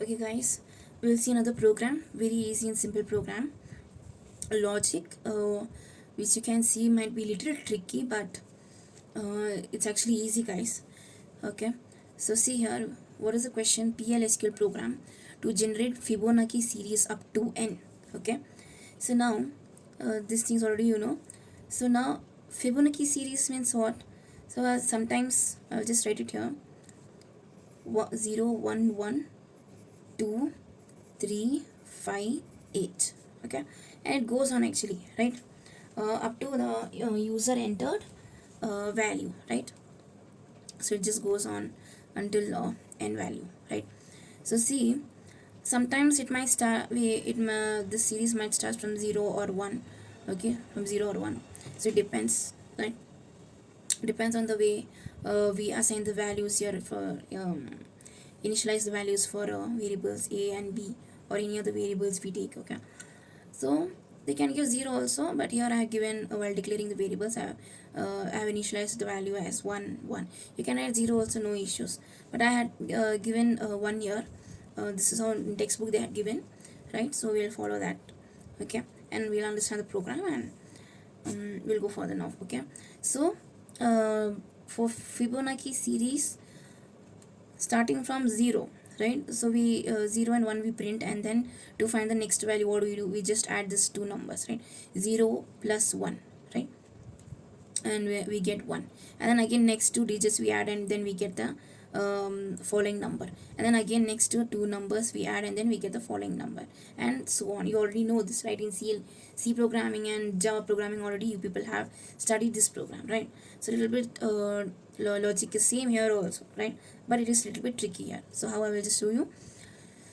Okay guys, we'll see another program, very easy and simple program. Logic, which you can see might be little tricky, but it's actually easy guys. Okay, so see here, what is the question? PLSQL program to generate Fibonacci series up to n. Okay, so now these things already you know. So now Fibonacci series means what? So sometimes I'll just write it here. 0 1 1 2 3 5 8. Okay, and it goes on actually, right, up to the user entered value, right? So it just goes on until n value, right? So see, sometimes it might start this series might start from 0 or 1. Okay, from 0 or 1. So it depends, right? Depends on the way we assign the values here for initialize the values for variables a and b, or any other variables we take. Okay, so they can give 0 also, but here I have given while declaring the variables I have initialized the value as 1 1. You can add 0 also, no issues, but I had given 1 here. This is how in textbook they had given, right? So we'll follow that. Okay, and we'll understand the program, and we'll go further now. Okay, so for Fibonacci series starting from 0, right? So we 0 and 1 we print, and then to find the next value, what do? We just add these two numbers, right? 0 plus 1, right? And we get 1, and then again next two digits we add, and then we get the following number, and then again next to two numbers we add, and then we get the following number, and so on. You already know this, right? In C programming and Java programming already you people have studied this program, right? So a little bit logic is same here also, right? But it is a little bit tricky here. So how I will just show you.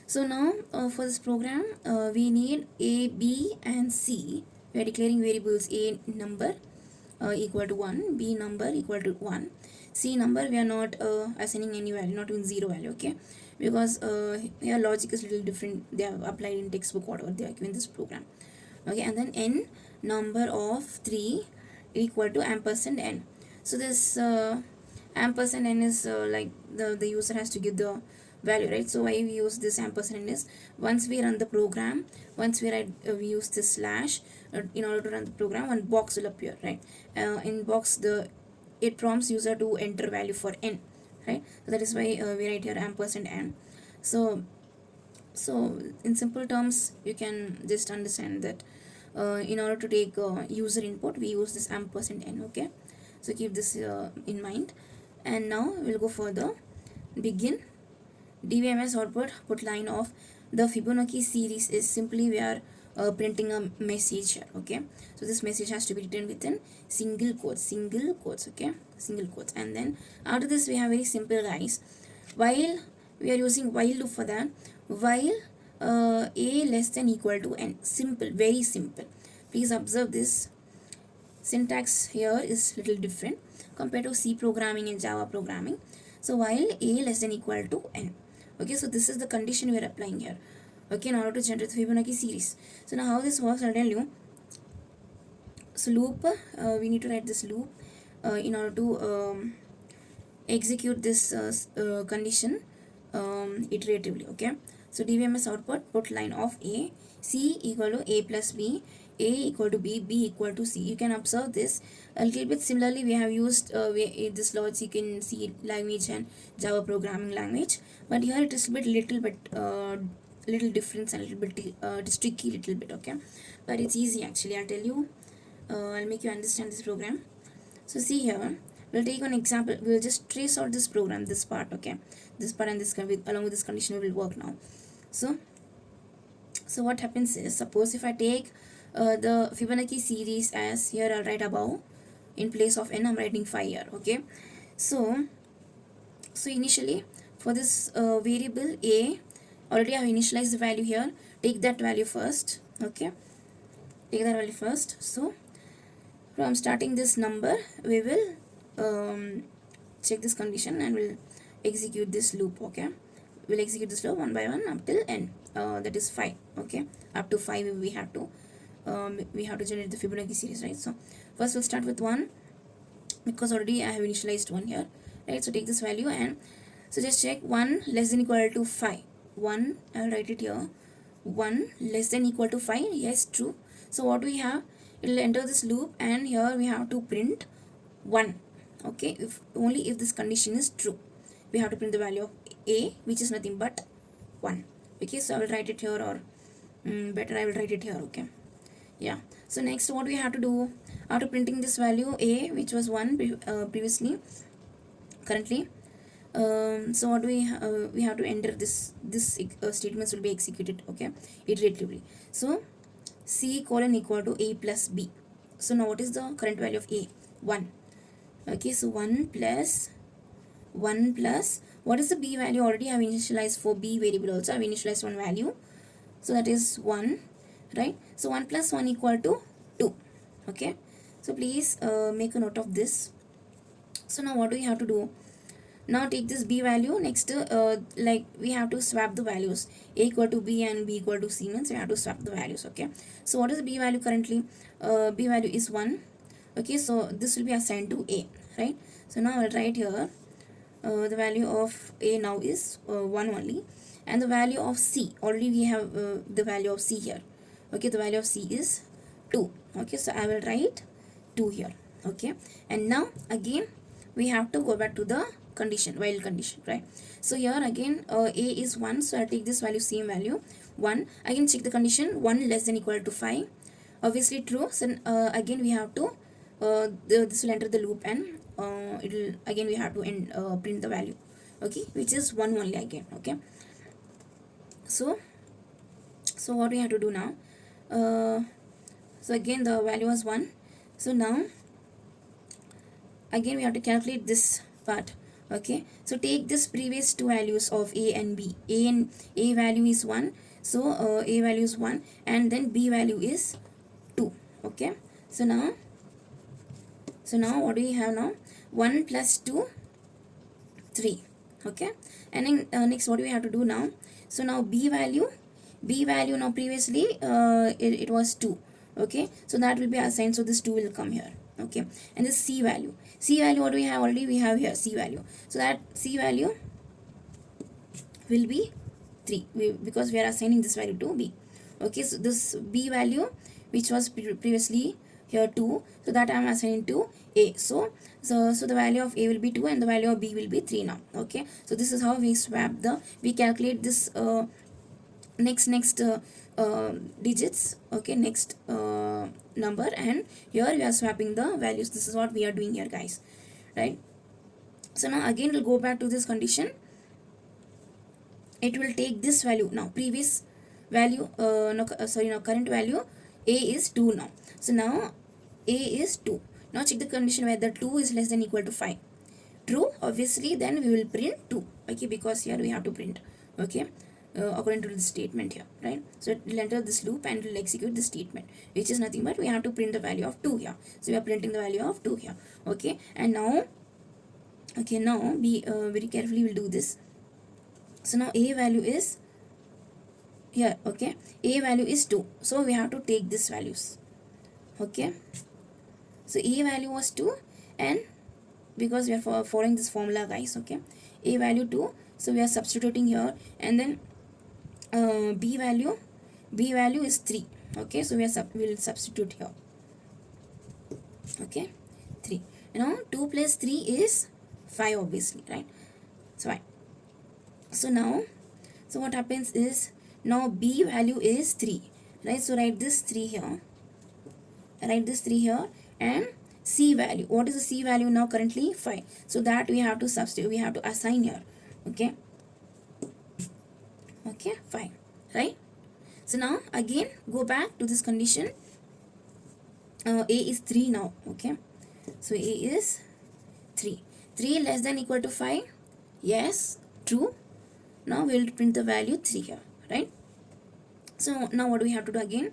So now for this program we need a, b and c. We are declaring variables a number equal to 1, b number equal to 1, c number we are not assigning any value, not even 0 value. Okay, because here logic is a little different. They have applied in textbook whatever they are given this program. Okay, and then n number of 3 equal to ampersand n. So this ampersand n is like the user has to give the value, right? So why we use this ampersand is, once we run the program, once we write we use this slash in order to run the program, one box will appear, right? In box it prompts user to enter value for n, right? So that is why we write here ampersand n. So in simple terms you can just understand that in order to take user input we use this ampersand n. Okay, so keep this in mind. And now we'll go further. Begin DBMS output put line of the Fibonacci series is simply we are printing a message here. Okay, so this message has to be written within single quotes. Okay, single quotes. And then after this we have very simple guys, while we are using while loop for that. While a less than equal to n. Simple, very simple. Please observe this syntax here is little different compared to C programming and Java programming. So while a less than equal to n. Okay, so this is the condition we are applying here. Okay, in order to generate the Fibonacci series. So now how this works, I'll tell you. So loop, we need to write this loop in order to execute this condition iteratively. Okay, so DBMS output put line of a, c equal to a plus b, a equal to b, b equal to c. You can observe this a little bit similarly. We have used this logic in C language and Java programming language, but here it is little bit little difference and little bit it is tricky little bit. Okay, but it's easy actually. I'll tell you. I'll make you understand this program. So see here, we'll take one example. We'll just trace out this program, this part. Okay, this part and this along with this condition will work now. So what happens is, suppose if I take the Fibonacci series as here, I'll write above in place of n I'm writing 5 here. Okay, so initially for this variable a, already I have initialized the value here. Take that value first. Okay, take that value first. So from starting this number we will check this condition and we'll execute this loop. Okay, we'll execute this loop one by one up till n, that is 5. Okay, up to 5 we have to generate the Fibonacci series, right? So first we'll start with 1 because already I have initialized 1 here, right? So take this value and so just check 1 less than equal to 5. 1, I'll write it here, 1 less than equal to 5, yes, true. So what we have, it will enter this loop, and here we have to print 1. Okay, if only if this condition is true, we have to print the value of a, which is nothing but 1. Okay, so I will write it here, or better I will write it here. Okay, yeah. So next what we have to do, after printing this value a, which was 1 previously, currently, so what we have to enter this statements will be executed, okay, iteratively. So c colon equal to a plus b. So now what is the current value of a? 1. Okay, so 1 plus what is the b value? Already I have initialized for b variable, also I have initialized one value, so that is 1, right? So 1 plus 1 equal to 2. Okay, so please make a note of this. So now what do we have to do? Now take this b value, next like we have to swap the values, a equal to b and b equal to c, means we have to swap the values. Okay, so what is the b value currently? B value is 1. Okay, so this will be assigned to a, right? So now I'll write here, the value of a now is 1 only, and the value of c, already we have the value of c here. Okay, the value of c is 2. Okay, so I will write 2 here. Okay, and now again we have to go back to the condition, while condition, right? So here again a is 1, so I'll take this value, same value 1. Again check the condition, 1 less than equal to 5, obviously true. So again we have to this will enter the loop, and it will again we have to print the value, okay, which is 1 only again. Okay, so what we have to do now, so again the value was 1, so now again we have to calculate this part. Okay, so take this previous two values of a and b. A value is 1, so a value is 1, and then b value is 2. Okay, so now what do we have now? 1 plus 2, 3. Okay, and then next what do we have to do now? So now b value now, previously it was 2. Okay, so that will be assigned, so this 2 will come here. Okay, and this c value what do we have? Already we have here c value, so that c value will be 3, because we are assigning this value to b. Okay, so this b value, which was previously here 2, so that I am assigning to a. So the value of a will be 2, and the value of b will be 3 now. Okay, so this is how we we calculate this next digits. Okay, next number, and here we are swapping the values. This is what we are doing here, guys, right? So now again we'll go back to this condition. It will take this value now, previous value, current value a is 2 now. So now a is 2. Now check the condition whether 2 is less than equal to 5. True, obviously, then we will print 2. Okay, because here we have to print. Okay, according to the statement here, right? So it will enter this loop and it will execute this statement, which is nothing but we have to print the value of 2 here. So we are printing the value of 2 here. Okay, and now be very carefully, we'll do this. So now a value is here. Okay, a value is 2, so we have to take these values. Okay, so a value was 2, and because we are following this formula, guys, okay, a value 2, so we are substituting here, and then b value is 3. Okay, so we will substitute here. Okay, 3. Now 2 plus 3 is 5, obviously, right? So 5. So now, so what happens is, now b value is 3, right? So write this 3 here, and c value, what is the c value now? Currently 5, so that we have to substitute, we have to assign here. Okay, 5, right? So now again go back to this condition. A is 3 now. Okay, so a is 3 less than equal to 5, yes, true. Now we will print the value 3 here, right? So now what do we have to do again?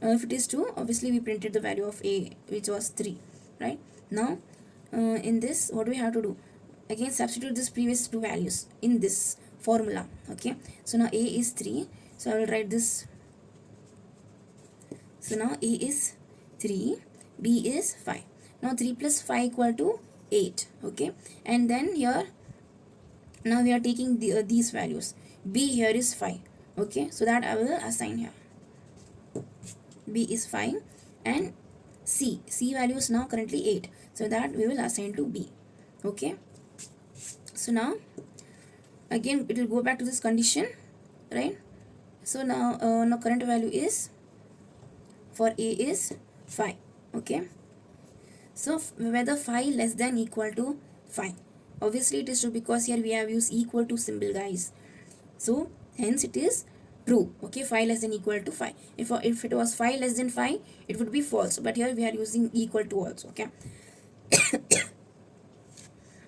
If it is true, obviously we printed the value of a, which was 3, right? Now in this, what do we have to do? Again substitute this previous two values in this formula. Okay, so now a is 3, so I will write this. So now a is 3, b is 5. Now 3 plus 5 equal to 8. Okay, and then here now we are taking these values. B here is 5. Okay, so that I will assign here. B is 5 and C value is now currently 8. So that we will assign to B. Okay. So now again it will go back to this condition, right? So now current value is for A is 5. Okay. So whether 5 less than equal to 5. Obviously it is true because here we have used equal to symbol, guys. So hence it is true. Okay, 5 less than equal to 5. If it was 5 less than 5, it would be false. But here we are using equal to also. Okay.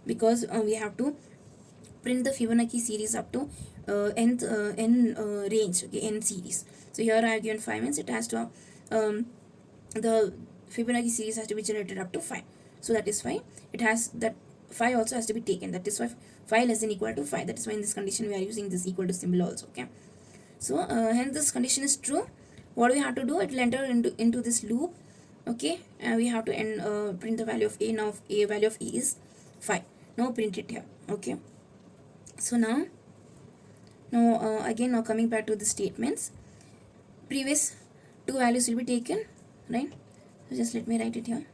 Because we have to print the Fibonacci series up to n range. Okay, n series. So here I have given 5 means it has to the Fibonacci series has to be generated up to 5. So that is why it has that 5 also has to be taken. That is why 5 less than equal to 5. That is why in this condition we are using this equal to symbol also. Okay. So hence this condition is true. What we have to do, it will enter into this loop. Okay, and we have to print the value of A. Now A value of E is 5. Now print it here. Okay. So now again coming back to the statements, previous two values will be taken, right? So just let me write it here.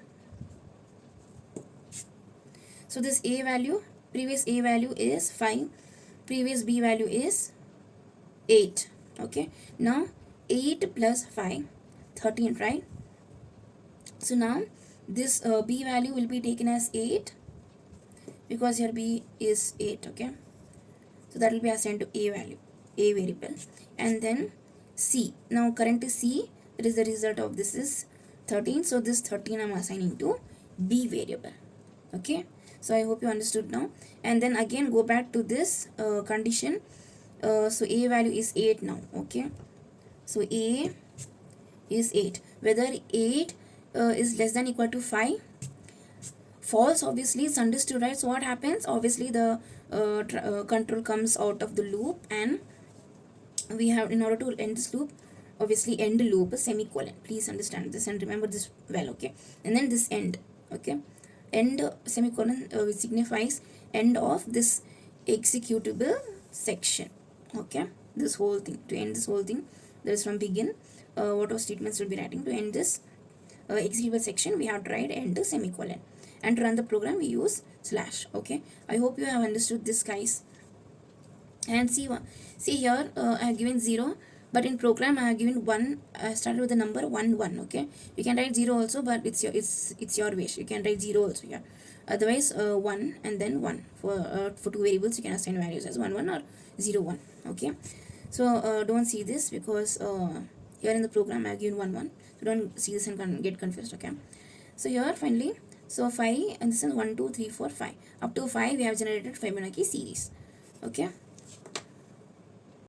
So this A value, previous A value is 5, previous B value is 8. Okay, now 8 plus 5, 13, right? So now this B value will be taken as 8 because here B is 8. Okay, so that will be assigned to A value, A variable. And then C, now current is C, that is the result of this is 13. So this 13 I am assigning to B variable. Okay, so I hope you understood now. And then again go back to this condition. So A value is 8 now. Okay, so A is 8. Whether 8 is less than equal to 5, false, obviously it's understood, right? So what happens, obviously the control comes out of the loop, and we have, in order to end this loop, obviously end loop is semicolon. Please understand this and remember this well. Okay, and then this end. Okay, end semicolon which signifies end of this executable section. Okay, this whole thing, to end this whole thing, that is from begin, what are statements will be writing. To end this executable section, we have to write end semicolon, and to run the program we use slash. Okay, I hope you have understood this, guys. And see here I have given 0, but in program I have given 1. I started with the number 1 1. Okay, you can write 0 also, but it's your wish. You can write 0 also here. Otherwise 1 and then 1 for two variables. You can assign values as 1 1 or 0 1. Okay, so don't see this because here in the program I have given 1 1. So don't see this and get confused. Okay, so here finally, so 5, and this is 1 2 3 4 5. Up to 5 we have generated Fibonacci series. Okay.